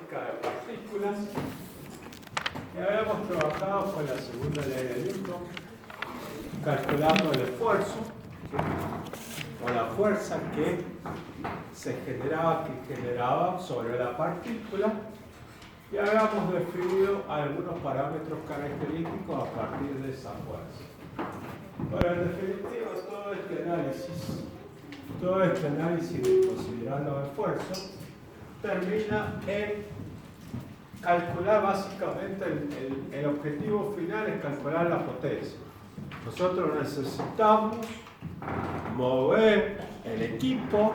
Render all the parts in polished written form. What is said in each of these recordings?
cuántica de partículas y habíamos trabajado con la segunda ley de Newton, calculando el esfuerzo o la fuerza que generaba sobre la partícula, y habíamos definido algunos parámetros característicos a partir de esa fuerza. Pero en definitiva, todo este análisis considerando el esfuerzo termina en calcular básicamente el objetivo final es calcular la potencia. Nosotros necesitamos mover el equipo,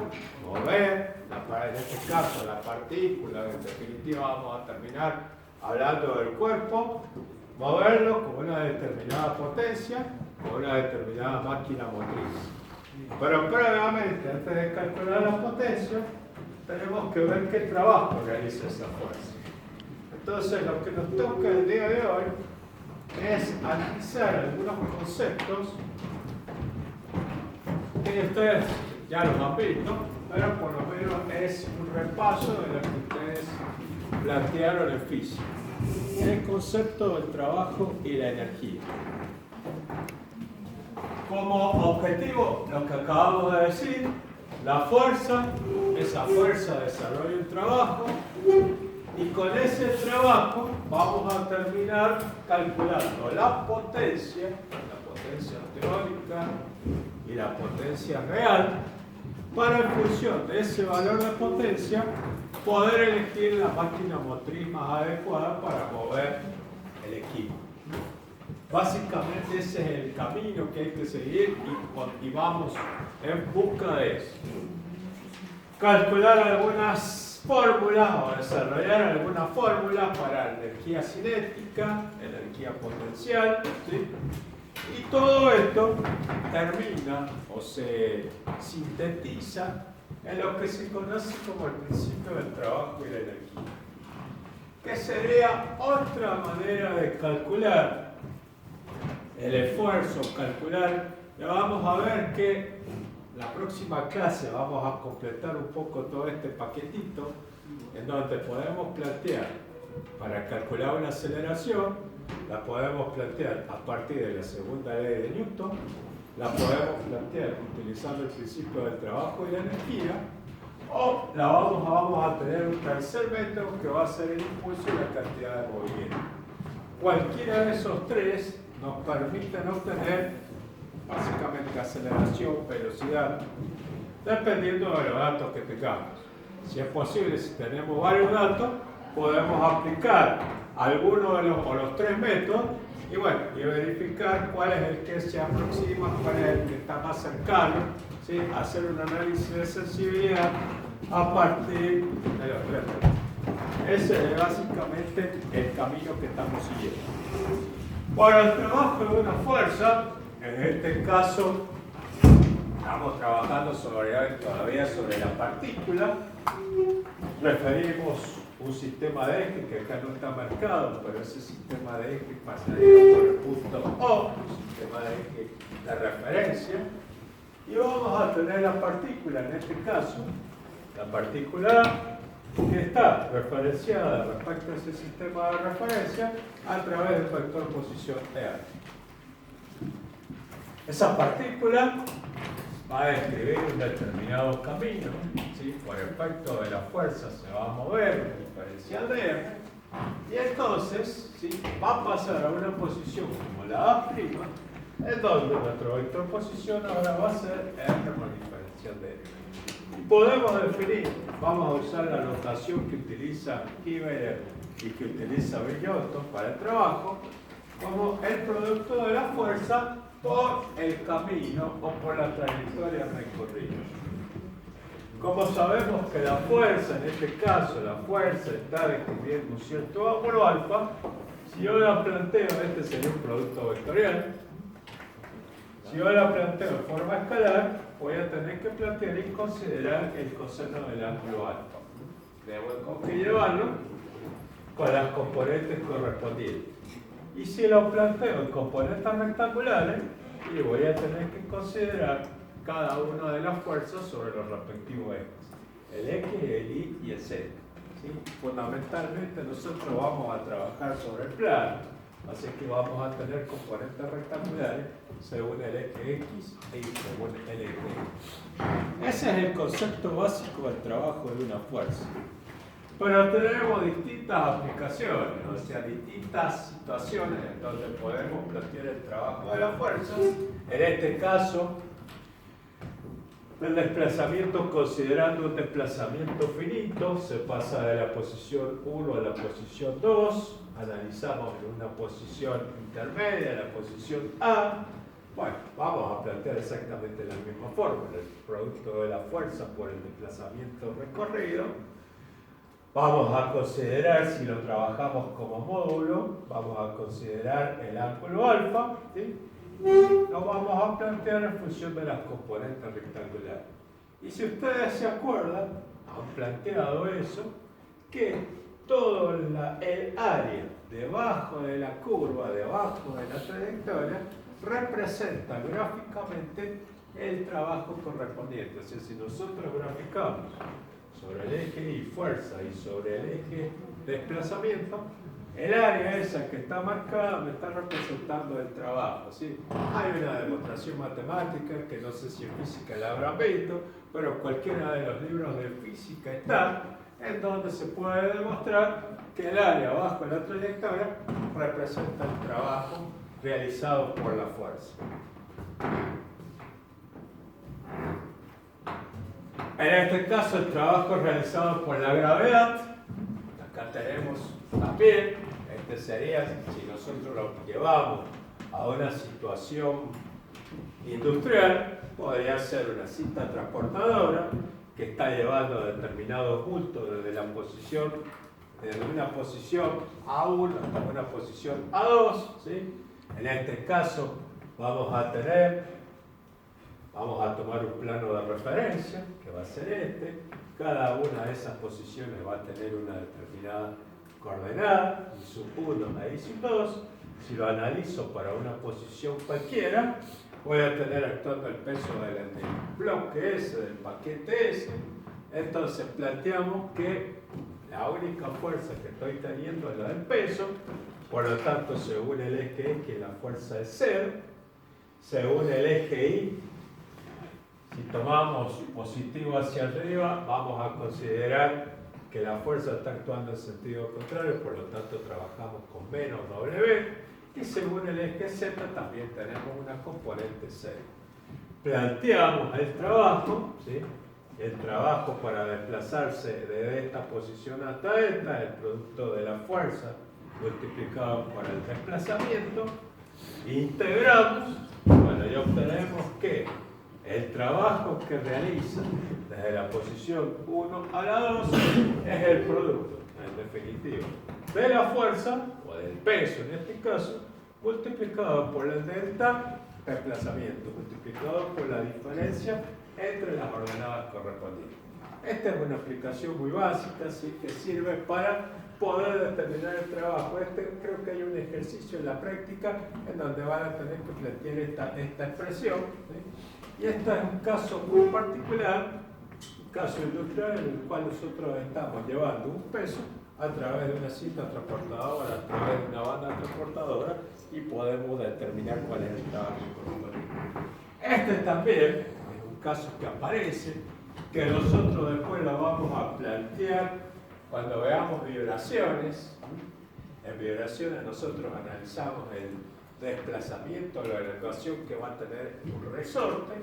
en este caso la partícula, en definitiva vamos a terminar hablando del cuerpo, moverlo con una determinada potencia, con una determinada máquina motriz. Pero previamente, antes de calcular la potencia, tenemos que ver qué trabajo realiza esa fuerza. Entonces, lo que nos toca el día de hoy es analizar algunos conceptos que ustedes ya los han visto, pero por lo menos es un repaso de lo que ustedes plantearon en física. El concepto del trabajo y la energía. Como objetivo, lo que acabamos de decir, la fuerza, esa fuerza desarrolla un trabajo, y con ese trabajo vamos a terminar calculando la potencia teórica y la potencia real, para en función de ese valor de potencia poder elegir la máquina motriz más adecuada para mover el equipo. Básicamente ese es el camino que hay que seguir y vamos en busca de eso. Calcular algunas fórmulas o desarrollar algunas fórmulas para energía cinética, energía potencial, ¿sí? Y todo esto termina o se sintetiza en lo que se conoce como el principio del trabajo y la energía, que sería otra manera de calcular el esfuerzo, ya vamos a ver que la próxima clase vamos a completar un poco todo este paquetito en donde podemos plantear, para calcular una aceleración, la podemos plantear a partir de la segunda ley de Newton, la podemos plantear utilizando el principio del trabajo y la energía, o vamos a tener un tercer método que va a ser el impulso y la cantidad de movimiento. Cualquiera de esos tres nos permiten obtener básicamente aceleración, velocidad, dependiendo de los datos que tengamos. Si es posible, si tenemos varios datos, podemos aplicar alguno de los tres métodos y verificar cuál es el que se aproxima, cuál es el que está más cercano, ¿sí? Hacer un análisis de sensibilidad a partir de los tres métodos. Ese es básicamente el camino que estamos siguiendo. Para el trabajo de una fuerza, en este caso estamos trabajando todavía sobre la partícula, referimos un sistema de eje que acá no está marcado, pero ese sistema de eje pasaría por el punto O, un sistema de eje de referencia, y vamos a tener la partícula, en este caso, la partícula que está referenciada respecto a ese sistema de referencia a través del vector posición EA. Esa partícula va a describir un determinado camino, ¿sí? Por efecto de la fuerza se va a mover el diferencial de R, y entonces, ¿sí? Va a pasar a una posición como la A', en donde nuestro vector posición ahora va a ser R por el diferencial de R. Y podemos definir, vamos a usar la notación que utiliza Hibbeler y que utiliza Billotto para el trabajo, como el producto de la fuerza por el camino o por la trayectoria recorrida. Como sabemos que la fuerza, en este caso la fuerza está describiendo un cierto ángulo alfa, si yo la planteo, este sería un producto vectorial, si yo la planteo de forma escalar, voy a tener que plantear y considerar el coseno del ángulo alfa. Debo que llevarlo con las componentes correspondientes. Y si lo planteo en componentes rectangulares, y voy a tener que considerar cada una de las fuerzas sobre los respectivos ejes. El X, el Y y el Z. ¿sí? Fundamentalmente nosotros vamos a trabajar sobre el plano, así que vamos a tener componentes rectangulares según el eje X y según el eje Y. Ese es el concepto básico del trabajo de una fuerza. Pero tenemos distintas aplicaciones, o sea, distintas situaciones en donde podemos plantear el trabajo de la fuerza. En este caso, el desplazamiento, considerando un desplazamiento finito, se pasa de la posición 1 a la posición 2, analizamos en una posición intermedia, la posición A. Bueno, vamos a plantear exactamente la misma fórmula, el producto de la fuerza por el desplazamiento recorrido. Vamos a considerar, si lo trabajamos como módulo, vamos a considerar el ángulo alfa, ¿sí? Lo vamos a plantear en función de las componentes rectangulares. Y si ustedes se acuerdan, han planteado eso, que todo el área debajo de la curva, debajo de la trayectoria, representa gráficamente el trabajo correspondiente. O sea, si nosotros graficamos sobre el eje Y, fuerza, y sobre el eje desplazamiento, el área esa que está marcada me está representando el trabajo, ¿sí? Hay una demostración matemática que no sé si en física la habrán visto, pero cualquiera de los libros de física está, en donde se puede demostrar que el área bajo la trayectoria representa el trabajo realizado por la fuerza. En este caso, el trabajo es realizado por la gravedad. Acá tenemos también, este sería, si nosotros lo llevamos a una situación industrial, podría ser una cinta transportadora que está llevando determinados bultos desde una posición A1 hasta una posición A2, ¿sí? En este caso vamos a tomar un plano de referencia, que va a ser este. Cada una de esas posiciones va a tener una determinada coordenada, y sub 1 y sub 2. Si lo analizo para una posición cualquiera, voy a tener actuando el peso del bloque S, del paquete S. Entonces planteamos que la única fuerza que estoy teniendo es la del peso. Por lo tanto, según el eje X, la fuerza es 0. Según el eje Y, si tomamos positivo hacia arriba, vamos a considerar que la fuerza está actuando en sentido contrario, por lo tanto trabajamos con menos W. Y según el eje Z también tenemos una componente 0. Planteamos el trabajo, ¿sí? El trabajo para desplazarse de esta posición hasta esta, el producto de la fuerza multiplicado por el desplazamiento, integramos, bueno, y obtenemos que el trabajo que realiza desde la posición 1 a la 2 es el producto, en definitiva, de la fuerza, o del peso en este caso, multiplicado por el delta desplazamiento, multiplicado por la diferencia entre las ordenadas correspondientes. Esta es una aplicación muy básica, ¿sí? Que sirve para poder determinar el trabajo. Creo que hay un ejercicio en la práctica en donde van a tener que plantear esta expresión, ¿sí? Y este es un caso muy particular, un caso industrial en el cual nosotros estamos llevando un peso a través de una cinta transportadora, a través de una banda transportadora, y podemos determinar cuál es el trabajo correspondiente. Este también es un caso que aparece, que nosotros después lo vamos a plantear cuando veamos vibraciones. En vibraciones nosotros analizamos el desplazamiento, la elongación que va a tener un resorte.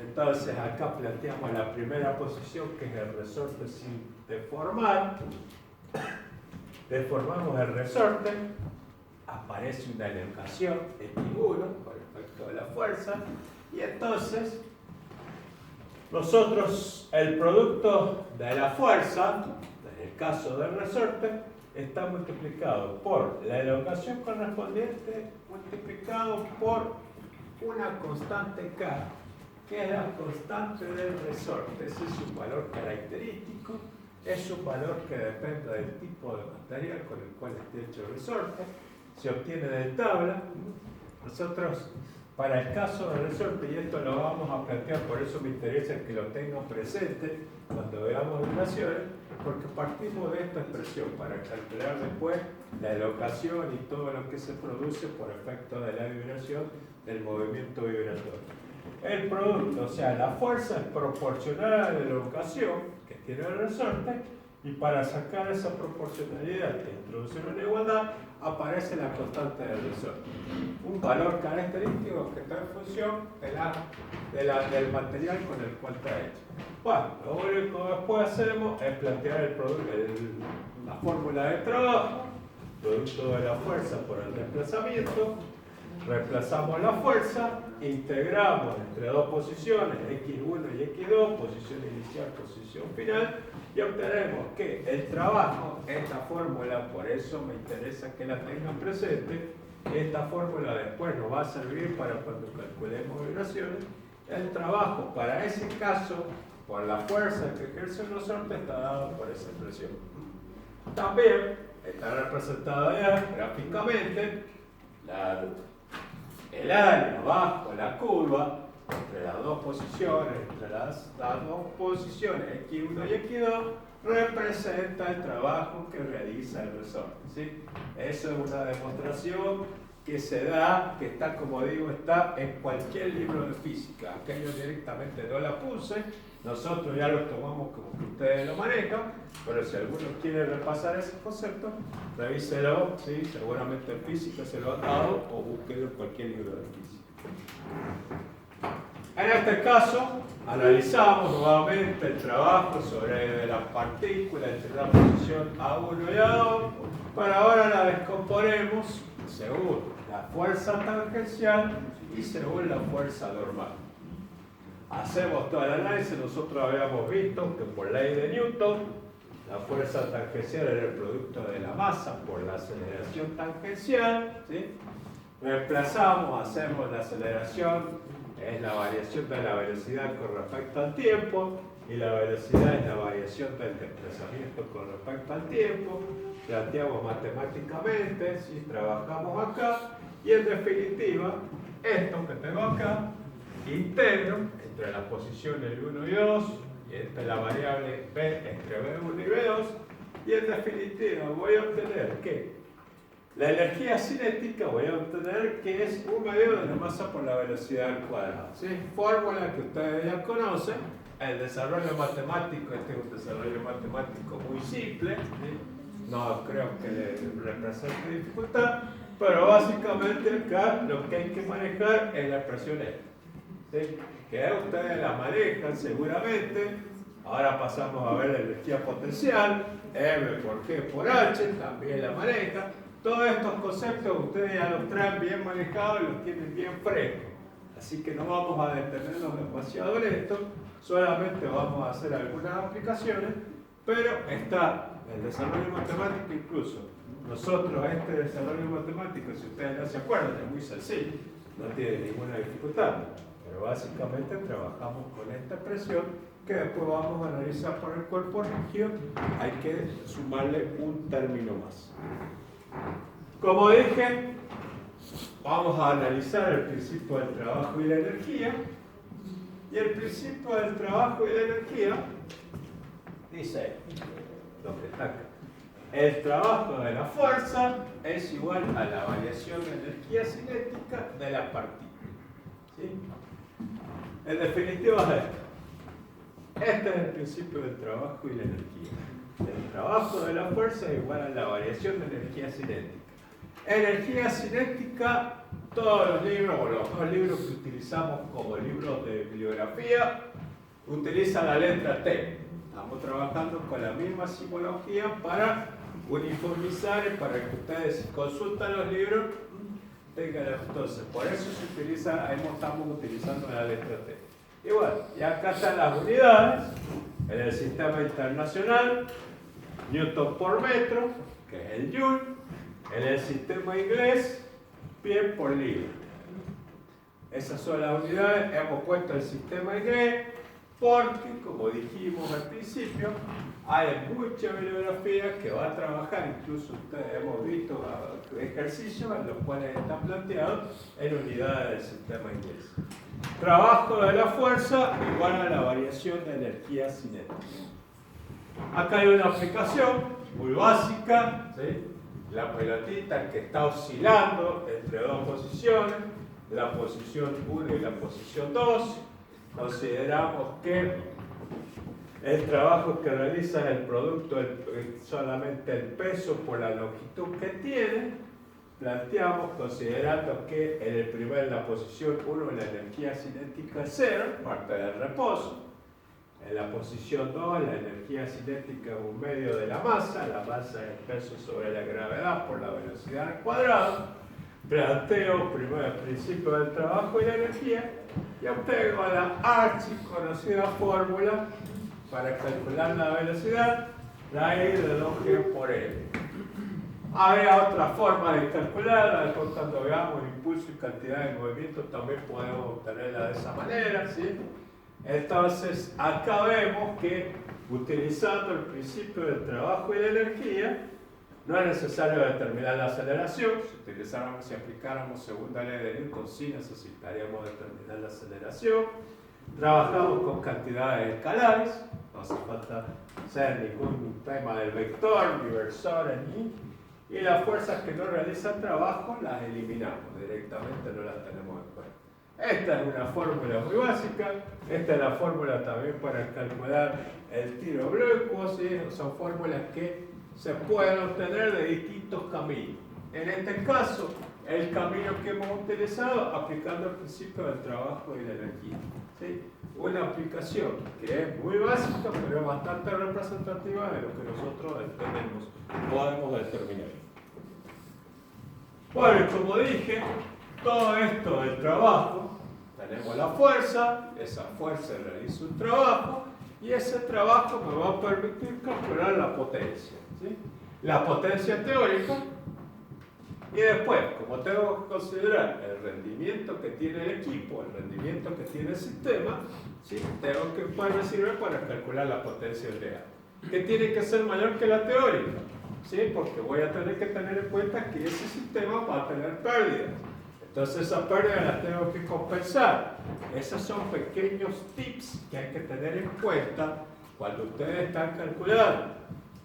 Entonces acá planteamos la primera posición, que es el resorte sin deformar. Deformamos el resorte, aparece una elongación X1 por efecto de la fuerza, y entonces nosotros, el producto de la fuerza, en el caso del resorte, está multiplicado por la elongación correspondiente, multiplicado por una constante K, que es la constante del resorte. Ese es un valor característico, es un valor que depende del tipo de material con el cual esté hecho el resorte, se obtiene de tabla. Nosotros, para el caso del resorte, y esto lo vamos a plantear, por eso me interesa que lo tengan presente cuando veamos vibraciones, Porque partimos de esta expresión para calcular después la elocación y todo lo que se produce por efecto de la vibración del movimiento vibratorio. El producto, o sea, la fuerza es proporcional a la elocación que tiene el resorte, y para sacar esa proporcionalidad e introducir una igualdad aparece la constante del resorte. Un valor característico que está en función del material con el cual está hecho. Bueno, lo único que después hacemos es plantear la fórmula de trabajo, producto de la fuerza por el desplazamiento. Reemplazamos la fuerza, integramos entre dos posiciones, x1 y x2, posición inicial, posición final, y obtenemos que el trabajo, esta fórmula, por eso me interesa que la tengan presente, esta fórmula después nos va a servir para cuando calculemos vibraciones. El trabajo para ese caso, por la fuerza que ejerce el resorte, está dado por esa expresión. También está representada ya gráficamente el área bajo la curva entre las dos posiciones, X1 y X2, representa el trabajo que realiza el resorte, ¿sí? Eso es una demostración que se da, que está, como digo, está en cualquier libro de física. Aquello directamente no la puse, nosotros ya lo tomamos como que ustedes lo manejan, pero si alguno quiere repasar ese concepto, revíselo, ¿sí? Seguramente en física se lo han dado, o búsquelo en cualquier libro de física. En este caso, analizamos nuevamente el trabajo sobre las partículas entre la posición A1 y A2, pero ahora la descomponemos según la fuerza tangencial y según la fuerza normal. Hacemos todo el análisis. Nosotros habíamos visto que por ley de Newton la fuerza tangencial era el producto de la masa por la aceleración tangencial, ¿sí? Reemplazamos, hacemos la aceleración, es la variación de la velocidad con respecto al tiempo, y la velocidad es la variación del desplazamiento con respecto al tiempo. Planteamos matemáticamente, ¿sí? Trabajamos acá, y en definitiva, esto que tengo acá, integro entre las posiciones 1 y 2, y entre la variable B entre B1 y B2, y en definitiva voy a obtener que la energía cinética, voy a obtener que es 1 medio de la masa por la velocidad al cuadrado, ¿sí? Fórmula que ustedes ya conocen. El desarrollo matemático, este es un desarrollo matemático muy simple, ¿sí? No creo que le represente dificultad, pero básicamente acá lo que hay que manejar es la expresión esta, ¿sí? Que ustedes la manejan seguramente. Ahora pasamos a ver la energía potencial, M por G por H, también la maneja. Todos estos conceptos ustedes ya los traen bien manejados y los tienen bien frescos. Así que no vamos a detenernos demasiado en esto, solamente vamos a hacer algunas aplicaciones, pero está el desarrollo matemático incluso. Nosotros este desarrollo matemático, si ustedes no se acuerdan, es muy sencillo, no tiene ninguna dificultad. Pero básicamente trabajamos con esta expresión que después vamos a analizar por el cuerpo rígido. Hay que sumarle un término más. Como dije, vamos a analizar el principio del trabajo y la energía. Y el principio del trabajo y la energía dice lo que está acá. El trabajo de la fuerza es igual a la variación de energía cinética de la partícula, ¿sí? En definitiva es esto. Este es el principio del trabajo y la energía. El trabajo de la fuerza es igual a la variación de energía cinética. Energía cinética, todos los libros, o los dos libros que utilizamos como libros de bibliografía, utilizan la letra T. Estamos trabajando con la misma simbología para uniformizar y para que ustedes, si consultan los libros, tengan. Entonces, por eso se utiliza, estamos utilizando la letra T. Y bueno, y acá están las unidades. En el sistema internacional, Newton por metro, que es el Joule. En el sistema inglés, pie por libra. Esas son las unidades. Hemos puesto el sistema inglés porque, como dijimos al principio, hay mucha bibliografía que va a trabajar, incluso ustedes hemos visto ejercicios en los cuales están planteados en unidades del sistema inglés. Trabajo de la fuerza igual a la variación de energía cinética. Acá hay una aplicación muy básica, ¿sí? La pelotita que está oscilando entre dos posiciones, la posición 1 y la posición 2. Consideramos que el trabajo que realiza es el producto solamente el peso por la longitud que tiene. Planteamos considerando que en la posición 1 la energía cinética es 0, parte del reposo. En la posición 2 la energía cinética es un medio de la masa es el peso sobre la gravedad por la velocidad al cuadrado. Planteo primero el principio del trabajo y la energía y obtengo la archiconocida fórmula para calcular la velocidad, la I de 2G por L. Habría otra forma de calcularla, después cuando veamos el impulso y cantidad de movimiento también podemos obtenerla de esa manera, ¿sí? Entonces, acá vemos que utilizando el principio del trabajo y la energía, no es necesario determinar la aceleración. Si aplicáramos segunda ley de Newton, sí necesitaríamos determinar la aceleración. Trabajamos con cantidades escalares, no hace falta hacer ningún tema del vector, ni versor, ni. Y las fuerzas que no realizan trabajo las eliminamos directamente, no las tenemos en cuenta. Esta es una fórmula muy básica. Esta es la fórmula también para calcular el tiro blanco, ¿sí? Son fórmulas que se pueden obtener de distintos caminos. En este caso, el camino que hemos utilizado aplicando el principio del trabajo y la energía, ¿sí? Una aplicación que es muy básica, pero es bastante representativa de lo que nosotros podemos determinar. Bueno, como dije, todo esto del trabajo, tenemos la fuerza, esa fuerza realiza un trabajo y ese trabajo me va a permitir calcular la potencia, ¿sí? La potencia teórica. Y después, como tengo que considerar el rendimiento que tiene el equipo, el rendimiento que tiene el sistema, ¿sí? Tengo que me sirve para calcular la potencia real, que tiene que ser mayor que la teórica, ¿sí? Porque voy a tener que tener en cuenta que ese sistema va a tener pérdidas. Entonces esas pérdidas las tengo que compensar. Esos son pequeños tips que hay que tener en cuenta cuando ustedes están calculando.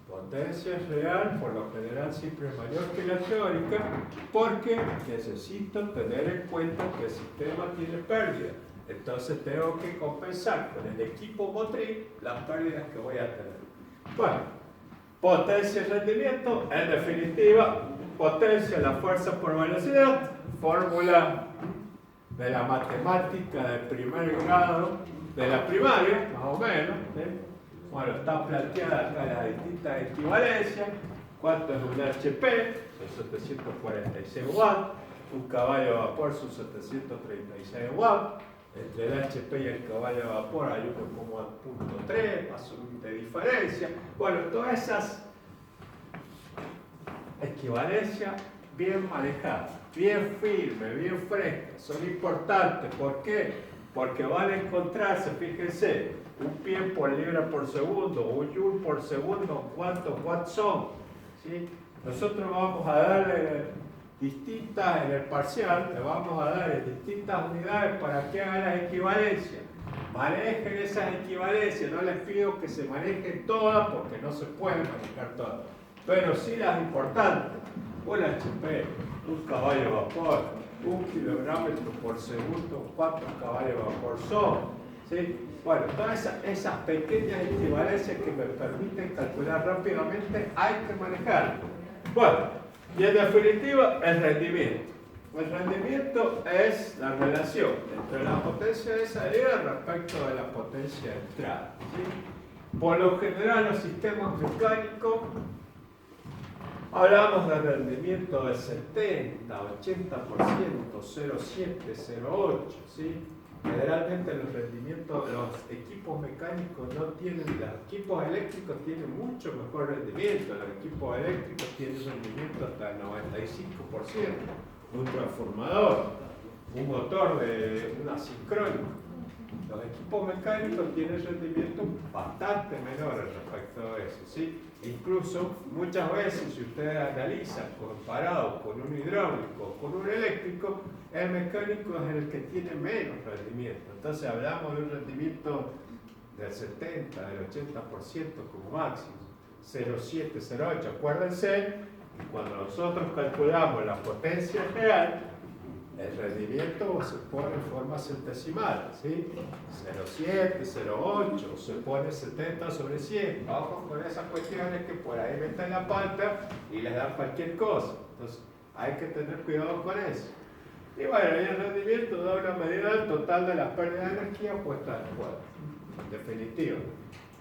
Potencia real, por lo general, siempre es mayor que la teórica, porque necesito tener en cuenta que el sistema tiene pérdidas. Entonces tengo que compensar con el equipo motriz las pérdidas que voy a tener. Bueno, potencia y rendimiento, en definitiva, potencia, la fuerza por velocidad, fórmula de la matemática del primer grado, de la primaria, más o menos, ¿sí? Bueno, está planteada acá las distintas equivalencias. ¿Cuánto es un HP? Son 746 watts. Un caballo de vapor son 736 watts. Entre el HP y el caballo de vapor hay 1,3, más o menos de diferencia. Bueno, todas esas equivalencias bien manejadas, bien firmes, bien frescas, son importantes. ¿Por qué? Porque van a encontrarse, fíjense, un pie por libra por segundo, un joule por segundo, ¿cuántos watts son? ¿Sí? Nosotros vamos a darle distintas, en el parcial, le vamos a dar distintas unidades para que hagan las equivalencias. Manejen esas equivalencias, no les pido que se manejen todas porque no se pueden manejar todas, pero sí las importantes. Un HP, un caballo de vapor, 1 kilogrammetro por segundo, ¿cuántos caballos de vapor son? ¿Sí? Bueno, todas esas pequeñas equivalencias que me permiten calcular rápidamente hay que manejar. Bueno, y en definitiva, el rendimiento. El rendimiento es la relación entre la potencia de salida respecto de la potencia de entrada, ¿sí? Por lo general, los sistemas mecánicos hablamos de rendimiento del 70, 80%, 0,7, 0,8, ¿sí? Generalmente los rendimientos, los equipos mecánicos no tienen, los equipos eléctricos tienen mucho mejor rendimiento. Los equipos eléctricos tienen rendimiento hasta el 95%. Un transformador, un motor de un asincrónico. Los equipos mecánicos tienen rendimiento bastante menor respecto a eso, ¿sí? Incluso muchas veces, si ustedes analizan comparado con un hidráulico o con un eléctrico, el mecánico es el que tiene menos rendimiento. Entonces hablamos de un rendimiento del 70, del 80% como máximo, 0,7, 0,8. Acuérdense, cuando nosotros calculamos la potencia real, el rendimiento se pone en forma centesimal, ¿sí? 0,7, 0,8, se pone 70 sobre 100. Ojo con esas cuestiones que por ahí meten la pata y les dan cualquier cosa. Entonces, hay que tener cuidado con eso. Y bueno, el rendimiento da una medida del total de las pérdidas de energía puestas en juego. En definitiva,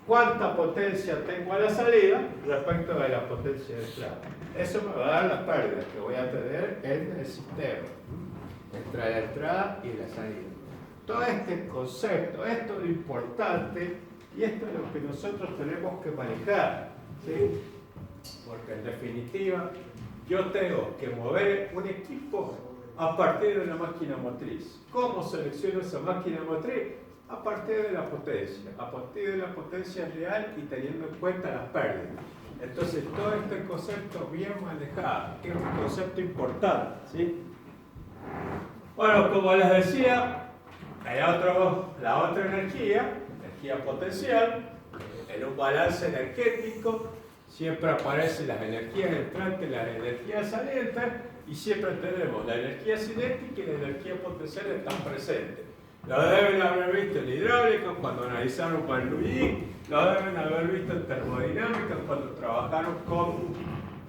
¿cuánta potencia tengo a la salida respecto de la potencia de entrada? Eso me va a dar las pérdidas que voy a tener en el sistema, entre la entrada y la salida. Todo este concepto, esto es lo importante y esto es lo que nosotros tenemos que manejar, ¿sí? Porque en definitiva, yo tengo que mover un equipo a partir de una máquina motriz. ¿Cómo selecciono esa máquina motriz? A partir de la potencia real y teniendo en cuenta las pérdidas. Entonces, todo este concepto bien manejado, que es un concepto importante, ¿sí? Bueno, como les decía, la otra energía potencial, en un balance energético, siempre aparecen las energías entrantes y las energías salientes, y siempre tenemos la energía cinética y la energía potencial están presentes. Lo deben haber visto en hidráulica cuando analizaron Bernoulli, lo deben haber visto en termodinámica cuando trabajaron con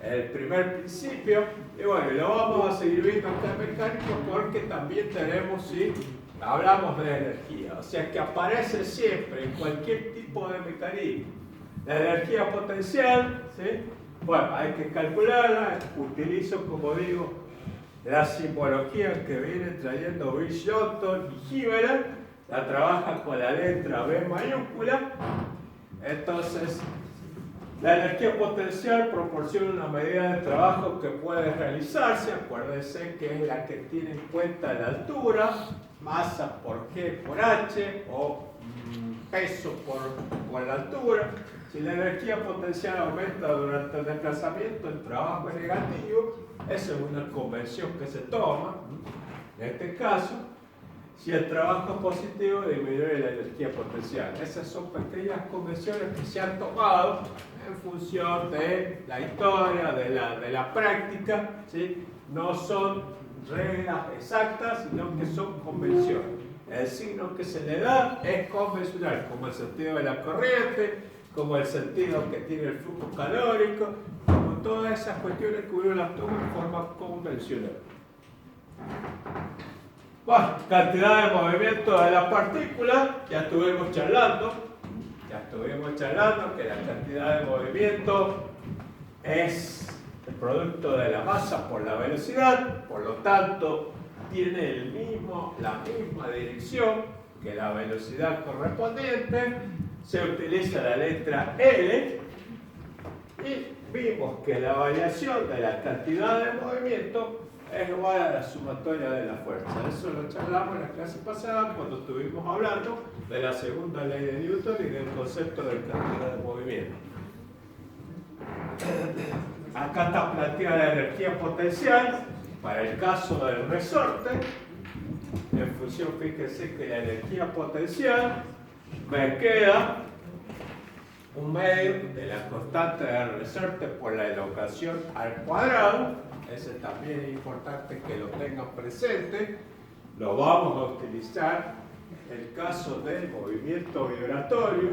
el primer principio, y bueno, lo vamos a seguir viendo acá en mecánico porque también tenemos, ¿sí? Hablamos de energía, o sea que aparece siempre en cualquier tipo de mecanismo. La energía potencial, ¿sí? Bueno, hay que calcularla, utilizo, como digo, la simbología que viene trayendo Bill Shotton y Gibeler, la trabaja con la letra B mayúscula. Entonces, la energía potencial proporciona una medida de trabajo que puede realizarse, acuérdense que es la que tiene en cuenta la altura, masa por G por H o peso por la altura. Si la energía potencial aumenta durante el desplazamiento, el trabajo es negativo. Esa es una convención que se toma. En este caso, si el trabajo es positivo, disminuye la energía potencial. Esas son pequeñas convenciones que se han tomado en función de la historia, de la práctica, ¿sí? No son reglas exactas, sino que son convenciones. El signo que se le da es convencional, como el sentido de la corriente, como el sentido que tiene el flujo calórico, como todas esas cuestiones que uno las toma en forma convencional. Bueno, cantidad de movimiento de la partícula, ya estuvimos charlando que la cantidad de movimiento es el producto de la masa por la velocidad, por lo tanto tiene la misma dirección que la velocidad correspondiente. Se utiliza la letra L y vimos que la variación de la cantidad de movimiento es igual a la sumatoria de la fuerza. Eso lo charlamos en la clase pasada cuando estuvimos hablando de la segunda ley de Newton y del concepto de cantidad de movimiento. Acá está planteada la energía potencial para el caso del resorte. En función, fíjense que la energía potencial me queda un medio de la constante del resorte por la elongación al cuadrado. Ese también es importante que lo tengan presente. Lo vamos a utilizar en el caso del movimiento vibratorio.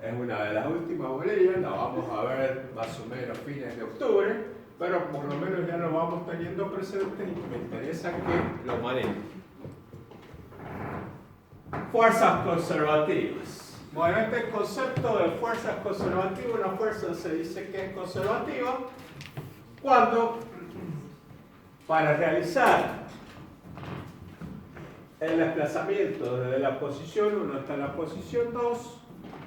Es una de las últimas bolillas, la vamos a ver más o menos fines de octubre, pero por lo menos ya lo vamos teniendo presente y me interesa que lo manejen. Fuerzas conservativas. Bueno, este concepto de fuerzas conservativas, una fuerza se dice que es conservativa cuando para realizar el desplazamiento desde la posición 1 hasta la posición 2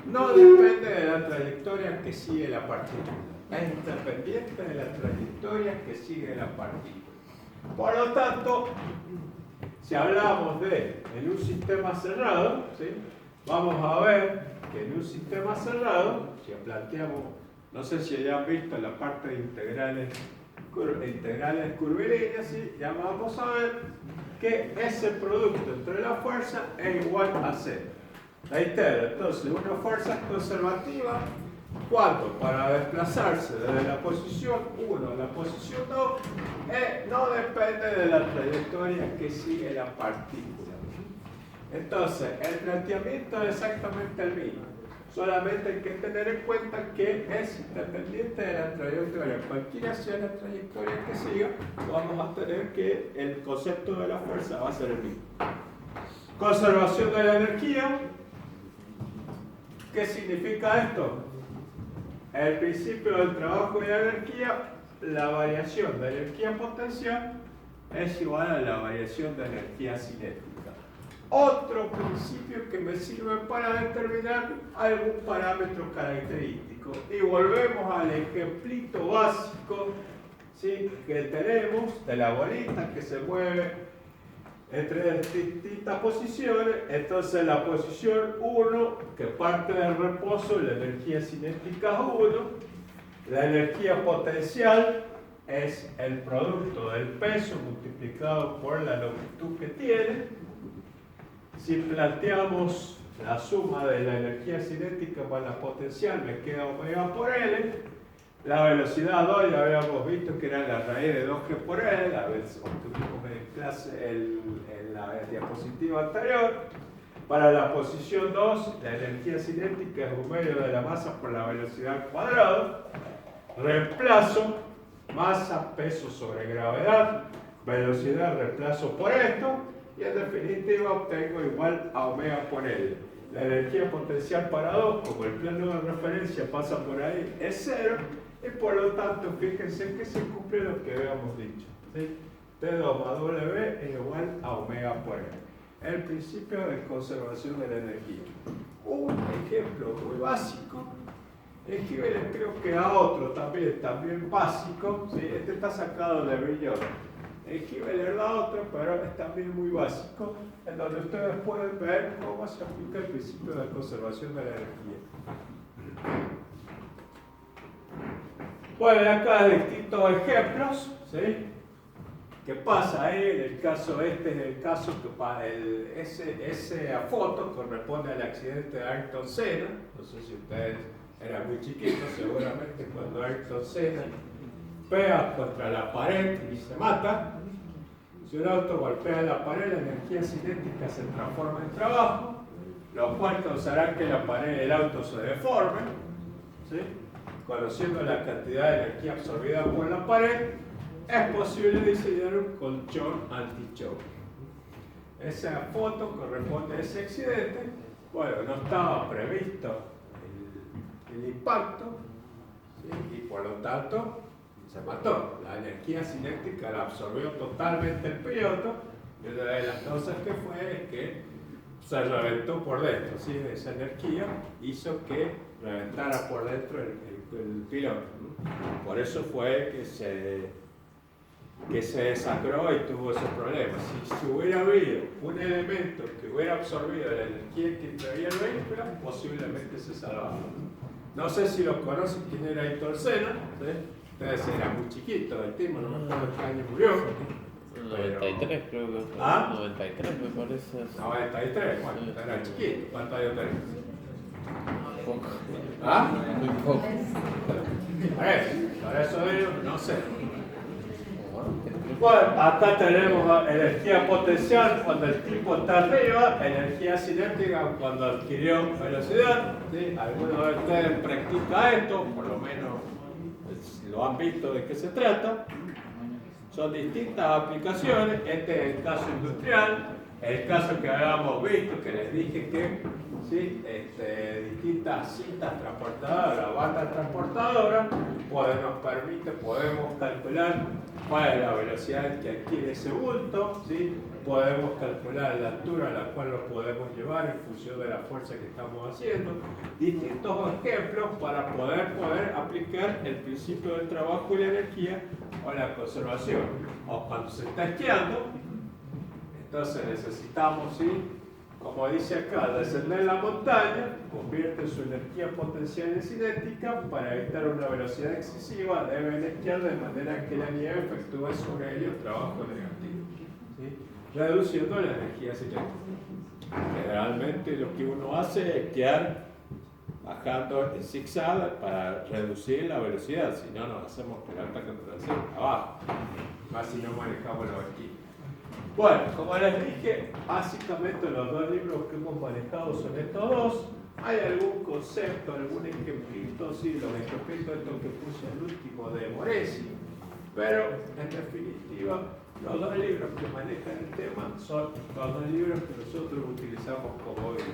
no depende de la trayectoria que sigue la partícula, es independiente de la trayectoria que sigue la partícula. Por lo tanto, si hablamos en un sistema cerrado, ¿sí? Vamos a ver que en un sistema cerrado, si planteamos, no sé si ya han visto la parte de integrales curvilíneas, ¿sí? Ya vamos a ver que ese producto entre la fuerza es igual a cero. Reitero, entonces una fuerza es conservativa cuando para desplazarse desde la posición 1 a la posición 2 no depende de la trayectoria que sigue la partícula. Entonces, el planteamiento es exactamente el mismo. Solamente hay que tener en cuenta que es independiente de la trayectoria. Cualquiera sea la trayectoria que siga, vamos a tener que el concepto de la fuerza va a ser el mismo. Conservación de la energía. ¿Qué significa esto? El principio del trabajo de la energía, la variación de energía potencial es igual a la variación de energía cinética. Otro principio que me sirve para determinar algún parámetro característico. Y volvemos al ejemplito básico, ¿sí?, que tenemos de la bolita que se mueve entre distintas posiciones. Entonces la posición 1, que parte del reposo, la energía cinética es 1. La energía potencial es el producto del peso multiplicado por la longitud que tiene. Si planteamos la suma de la energía cinética más la potencial, me queda omega por L. La velocidad 2 ya habíamos visto que era la raíz de 2G por L, la obtuvimos en clase en la diapositiva anterior. Para la posición 2, la energía cinética es un medio de la masa por la velocidad al cuadrado. Reemplazo masa, peso sobre gravedad, velocidad, reemplazo por esto. Y en definitiva obtengo igual a omega por L. La energía potencial para 2, como el plano de referencia pasa por ahí, es 0. Y por lo tanto, fíjense que se cumple lo que habíamos dicho, ¿sí? T2 más W es igual a omega por L. El principio de conservación de la energía. Un ejemplo muy básico. Esquivel creo que da otro también básico, ¿sí? Este está sacado de Billon. Esquivel da otro, pero es también muy básico, en donde ustedes pueden ver cómo se aplica el principio de conservación de la energía. Bueno, acá distintos ejemplos, ¿sí? ¿Qué pasa ahí? En el caso este es el caso que esa foto corresponde al accidente de Ayrton Senna. No sé si ustedes eran muy chiquitos, seguramente cuando Ayrton Senna pega contra la pared y se mata. Si un auto golpea la pared, la energía cinética se transforma en trabajo, lo cual causará que la pared del auto se deforme, ¿sí? Conociendo la cantidad de energía absorbida por la pared, es posible diseñar un colchón anti-choque. Esa foto corresponde a ese accidente. Bueno, no estaba previsto el impacto, ¿sí? Y por lo tanto se mató. La energía cinética la absorbió totalmente el piloto, y una de las cosas que fue es que se reventó por dentro, ¿sí? Esa energía hizo que reventara por dentro el piloto, ¿no? Por eso fue que se desacró y tuvo ese problema. Si hubiera habido un elemento que hubiera absorbido la energía que traía el vehículo, posiblemente se salvaba. No sé si lo conocen, quién era Ayrton Senna, ¿sí? Ustedes eran muy chiquitos, el tipo, no me acuerdo qué año murió. 93 creo que fue. ¿Ah? 93 me parece. 93, bueno, era chiquito. ¿Cuántos años tenés? Poco. ¿Ah? Muy poco. Por eso digo, no sé. Bueno, acá tenemos energía potencial cuando el tipo está arriba, energía cinética cuando adquirió velocidad, ¿sí? Algunos de ustedes practican esto, por lo menos lo han visto de qué se trata. Son distintas aplicaciones. Este es el caso industrial, el caso que habíamos visto, que les dije que ¿sí? Distintas cintas transportadoras, bandas transportadoras, podemos calcular cuál es la velocidad que adquiere ese bulto, ¿sí? Podemos calcular la altura a la cual lo podemos llevar en función de la fuerza que estamos haciendo. Distintos ejemplos para poder aplicar el principio del trabajo y la energía o la conservación. O cuando se está esquiando, entonces necesitamos, ¿sí? Como dice acá, descender la montaña, convierte su energía potencial en cinética. Para evitar una velocidad excesiva, deben esquiar de manera que la nieve efectúe sobre ellos trabajo negativo, ¿sí? reduciendo la energía cinética. Generalmente lo que uno hace es quedar bajando en zigzag para reducir la velocidad, si no nos hacemos pelota contra el cielo abajo, más si no manejamos la vaquilla. Bueno, como les dije, básicamente los dos libros que hemos manejado son estos dos. Hay algún concepto, algún ejemplito, sí, los ejemplitos estos que puse el último de Moresi, pero en definitiva los dos libros que manejan el tema son los dos libros que nosotros utilizamos como guía.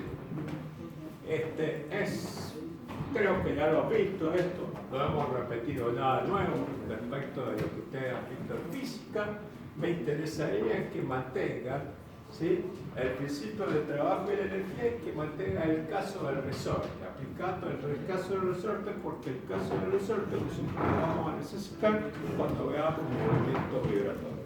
Creo que ya lo han visto esto, no hemos repetido nada nuevo respecto de lo que ustedes han visto en física. Me interesaría que mantengan, ¿sí?, el principio de trabajo y la energía, que mantenga el caso del resorte, aplicando el caso del resorte, porque el caso del resorte nosotros lo vamos a necesitar cuando veamos un movimiento vibratorio.